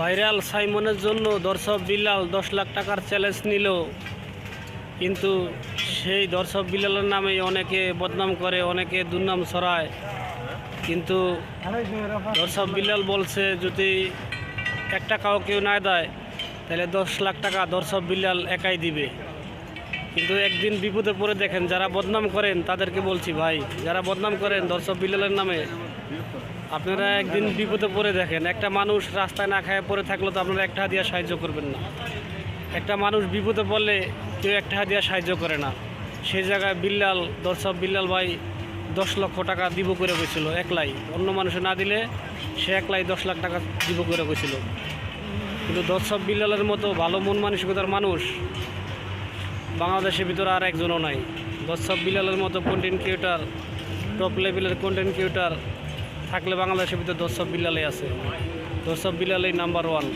Viral সাইমনের জন্য দর্শক বিল্লাল 10 লাখ টাকার চ্যালেঞ্জ নিল, কিন্তু সেই দর্শক বিল্লালের নামে অনেকে বদনাম করে, অনেকে দুর্নাম ছড়ায়। কিন্তু দর্শক বিল্লাল বলছে যদি 1 টাকাও কেউ না দেয় তাহলে 10 লাখ টাকা দর্শক বিল্লাল একাই দিবে। কিন্তু একদিন বিপদে পড়ে দেখেন, যারা বদনাম করেন তাদেরকে বলছি, ভাই যারা বদনাম করেন দর্শক বিল্লালের নামে, আপনারা একদিন বিপদে পড়ে দেখেন। একটা মানুষ রাস্তায় না খায় পড়ে থাকলে তো আপনারা 1 টাকা দিয়ে সাহায্য করবেন না। একটা মানুষ বিপদে পড়লে কেউ 1 টাকা দিয়ে সাহায্য করে না। সেই জায়গায় বিল্লাল, দর্শক বিল্লাল ভাই 10 লক্ষ টাকা দিব করে গেছিল একলাই, অন্য মানুষে না দিলে সে একলাই 10 লাখ টাকা দিব করে গেছিল। কিন্তু দর্শক বিল্লালের মতো ভালো মন মানসিকতার মানুষ বাংলাদেশের ভিতরে আর একজনও নাই। দর্শক বিল্লালের মতো কন্টেন্ট ক্রিয়েটার, টপ লেভেলের কন্টেন্ট ক্রিয়েটার থাকলে বাংলাদেশের ভিতরে দর্শক বিল্লালই আছে। দর্শক বিল্লালই নাম্বার 1।